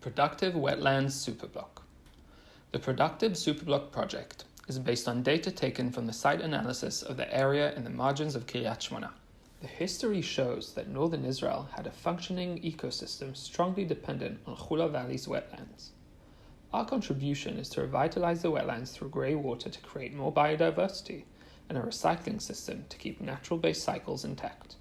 Productive Wetlands Superblock. The Productive Superblock project is based on data taken from the site analysis of the area in the margins of Kiryat Shmona. The history shows that northern Israel had a functioning ecosystem strongly dependent on Chula Valley's wetlands. Our contribution is to revitalize the wetlands through grey water to create more biodiversity and a recycling system to keep natural-based cycles intact.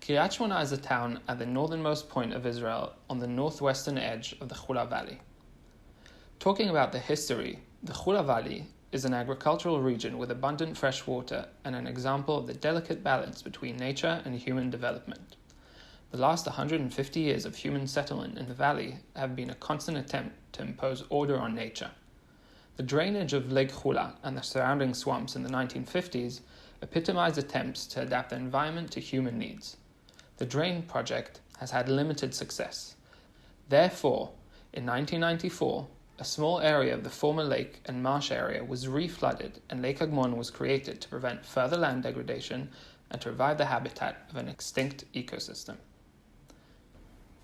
Kiryat Shmona is a town at the northernmost point of Israel on the northwestern edge of the Chula Valley. Talking about the history, the Chula Valley is an agricultural region with abundant fresh water and an example of the delicate balance between nature and human development. The last 150 years of human settlement in the valley have been a constant attempt to impose order on nature. The drainage of Lake Chula and the surrounding swamps in the 1950s epitomized attempts to adapt the environment to human needs. The drain project has had limited success. Therefore, in 1994, a small area of the former lake and marsh area was re-flooded and Lake Agmon was created to prevent further land degradation and to revive the habitat of an extinct ecosystem.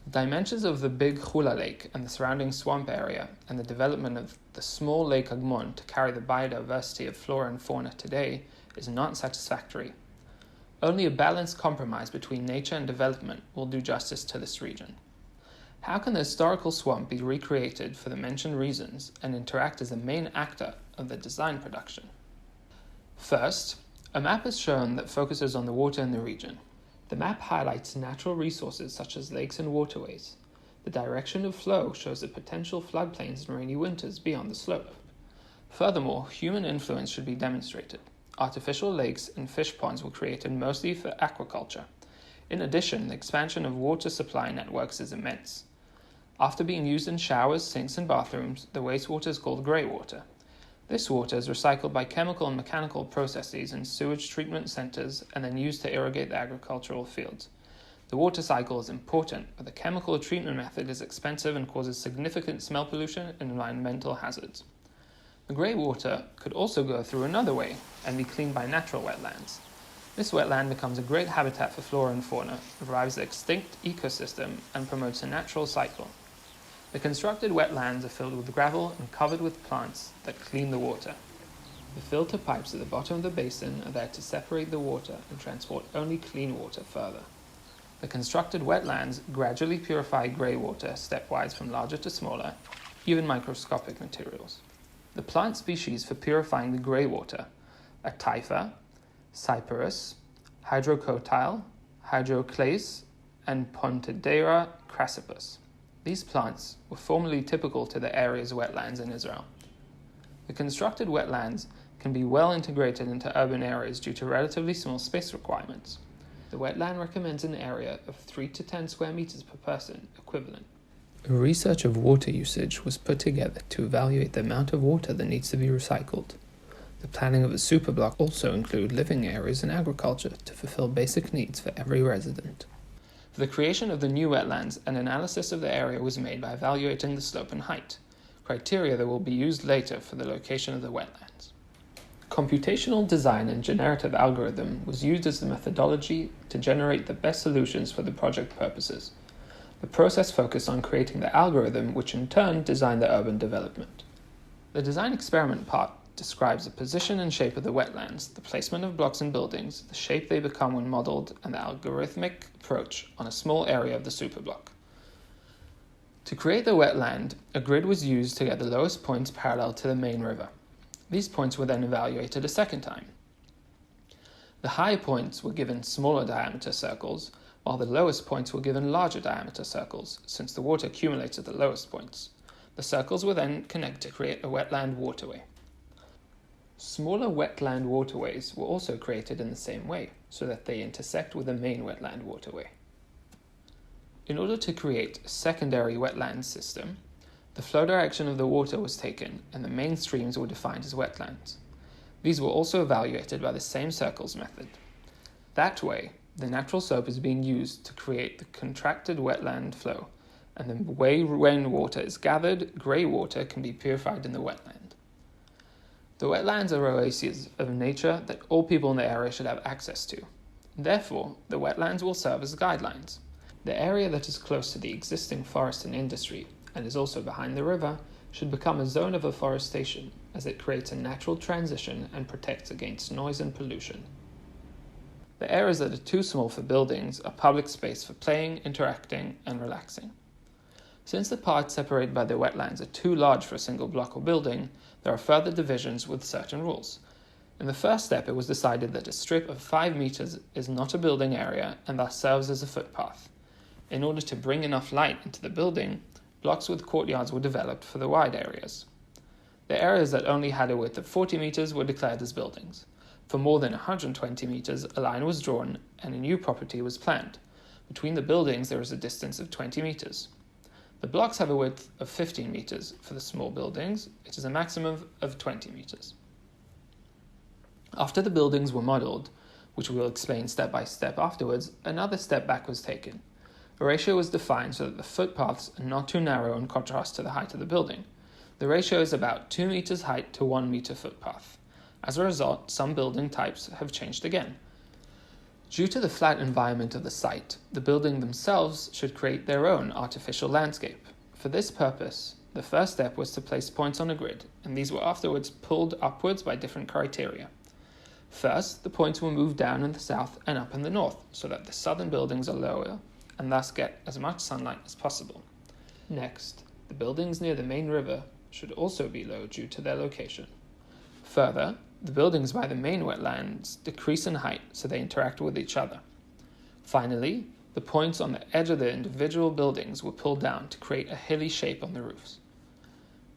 The dimensions of the big Chula Lake and the surrounding swamp area and the development of the small Lake Agmon to carry the biodiversity of flora and fauna today is not satisfactory. Only a balanced compromise between nature and development will do justice to this region. How can the historical swamp be recreated for the mentioned reasons and interact as the main actor of the design production? First, a map is shown that focuses on the water in the region. The map highlights natural resources such as lakes and waterways. The direction of flow shows the potential floodplains and rainy winters beyond the slope. Furthermore, human influence should be demonstrated. Artificial lakes and fish ponds were created mostly for aquaculture. In addition, the expansion of water supply networks is immense. After being used in showers, sinks, and bathrooms, the wastewater is called grey water. This water is recycled by chemical and mechanical processes in sewage treatment centers and then used to irrigate the agricultural fields. The water cycle is important, but the chemical treatment method is expensive and causes significant smell pollution and environmental hazards. The grey water could also go through another way and be cleaned by natural wetlands. This wetland becomes a great habitat for flora and fauna, revives the extinct ecosystem, and promotes a natural cycle. The constructed wetlands are filled with gravel and covered with plants that clean the water. The filter pipes at the bottom of the basin are there to separate the water and transport only clean water further. The constructed wetlands gradually purify grey water stepwise from larger to smaller, even microscopic materials. The plant species for purifying the grey water are typha, cyperus, hydrocotyle, hydroclase, and Pontedera crassipus. These plants were formerly typical to the area's wetlands in Israel. The constructed wetlands can be well integrated into urban areas due to relatively small space requirements. The wetland recommends an area of 3 to 10 square meters per person equivalent. A research of water usage was put together to evaluate the amount of water that needs to be recycled. The planning of a superblock also include living areas and agriculture to fulfill basic needs for every resident. For the creation of the new wetlands, an analysis of the area was made by evaluating the slope and height, criteria that will be used later for the location of the wetlands. Computational design and generative algorithm was used as the methodology to generate the best solutions for the project purposes. The process focused on creating the algorithm, which in turn designed the urban development. The design experiment part describes the position and shape of the wetlands, the placement of blocks and buildings, the shape they become when modeled, and the algorithmic approach on a small area of the superblock. To create the wetland, a grid was used to get the lowest points parallel to the main river. These points were then evaluated a second time. The high points were given smaller diameter circles, while the lowest points were given larger diameter circles, since the water accumulates at the lowest points. The circles were then connected to create a wetland waterway. Smaller wetland waterways were also created in the same way, so that they intersect with the main wetland waterway. In order to create a secondary wetland system, the flow direction of the water was taken and the main streams were defined as wetlands. These were also evaluated by the same circles method. That way, the natural slope is being used to create the contracted wetland flow, and the way rainwater is gathered, grey water can be purified in the wetland. The wetlands are oases of nature that all people in the area should have access to. Therefore, the wetlands will serve as guidelines. The area that is close to the existing forest and industry and is also behind the river, should become a zone of afforestation, as it creates a natural transition and protects against noise and pollution. The areas that are too small for buildings are public space for playing, interacting, and relaxing. Since the parts separated by the wetlands are too large for a single block or building, there are further divisions with certain rules. In the first step, it was decided that a strip of 5 meters is not a building area and thus serves as a footpath. In order to bring enough light into the building, blocks with courtyards were developed for the wide areas. The areas that only had a width of 40 meters were declared as buildings. For more than 120 meters, a line was drawn and a new property was planned. Between the buildings, there is a distance of 20 meters. The blocks have a width of 15 meters. For the small buildings, it is a maximum of 20 meters. After the buildings were modeled, which we will explain step by step afterwards, another step back was taken. A ratio was defined so that the footpaths are not too narrow in contrast to the height of the building. The ratio is about 2 meters height to 1 meter footpath. As a result, some building types have changed again. Due to the flat environment of the site, the buildings themselves should create their own artificial landscape. For this purpose, the first step was to place points on a grid, and these were afterwards pulled upwards by different criteria. First, the points were moved down in the south and up in the north, so that the southern buildings are lower and thus get as much sunlight as possible. Next, the buildings near the main river should also be low due to their location. Further, the buildings by the main wetlands decrease in height so they interact with each other. Finally, the points on the edge of the individual buildings were pulled down to create a hilly shape on the roofs.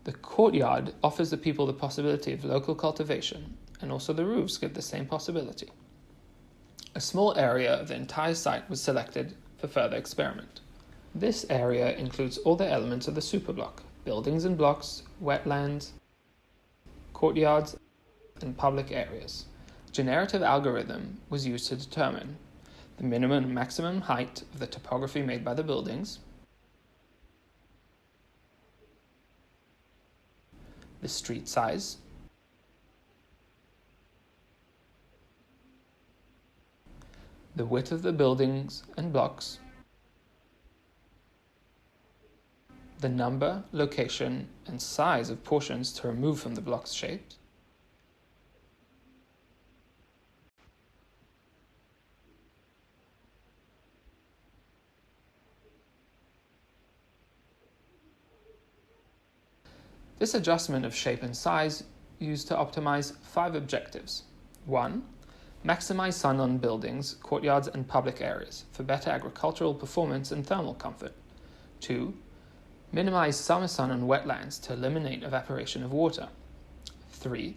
The courtyard offers the people the possibility of local cultivation, and also the roofs give the same possibility. A small area of the entire site was selected for further experiment. This area includes all the elements of the superblock: buildings and blocks, wetlands, courtyards, and public areas. A generative algorithm was used to determine the minimum and maximum height of the topography made by the buildings, the street size, the width of the buildings and blocks, the number, location, and size of portions to remove from the block's shapes, this adjustment of shape and size used to optimize 5 objectives. 1. Maximize sun on buildings, courtyards, and public areas for better agricultural performance and thermal comfort. 2. Minimize summer sun on wetlands to eliminate evaporation of water. 3.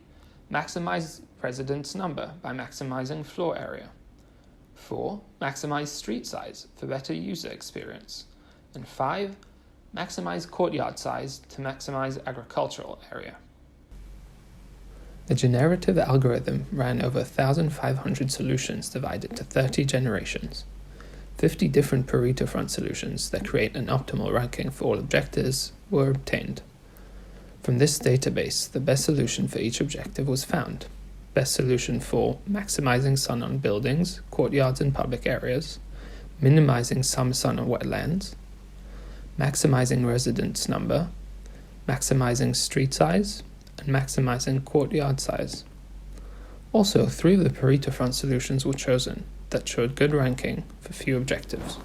Maximize residents' number by maximizing floor area. 4. Maximize street size for better user experience. And 5. Maximize courtyard size to maximize agricultural area. The generative algorithm ran over 1,500 solutions divided to 30 generations. 50 different Pareto front solutions that create an optimal ranking for all objectives were obtained. From this database, the best solution for each objective was found. Best solution for maximizing sun on buildings, courtyards, and public areas, minimizing summer sun on wetlands, maximizing residents' number, maximizing street size, and maximizing courtyard size. Also, 3 of the Pareto front solutions were chosen that showed good ranking for few objectives.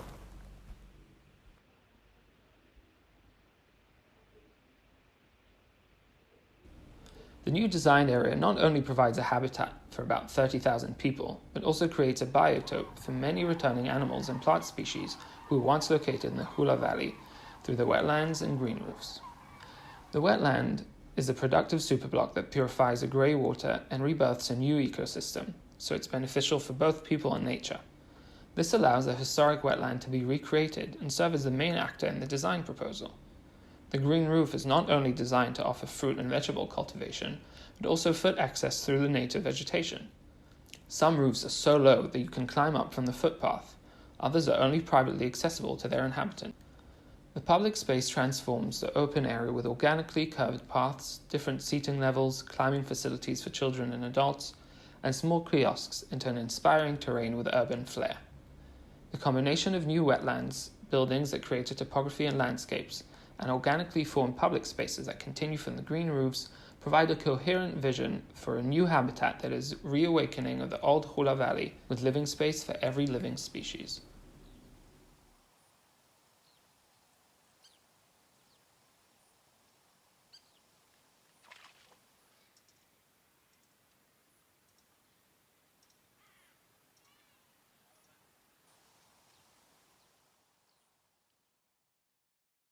The new design area not only provides a habitat for about 30,000 people, but also creates a biotope for many returning animals and plant species who were once located in the Hula Valley through the wetlands and green roofs. The wetland is a productive superblock that purifies the grey water and rebirths a new ecosystem, so it's beneficial for both people and nature. This allows a historic wetland to be recreated and serve as the main actor in the design proposal. The green roof is not only designed to offer fruit and vegetable cultivation, but also foot access through the native vegetation. Some roofs are so low that you can climb up from the footpath, others are only privately accessible to their inhabitants. The public space transforms the open area with organically curved paths, different seating levels, climbing facilities for children and adults, and small kiosks into an inspiring terrain with urban flair. The combination of new wetlands, buildings that create a topography and landscapes, and organically formed public spaces that continue from the green roofs provide a coherent vision for a new habitat that is reawakening of the old Hula Valley with living space for every living species.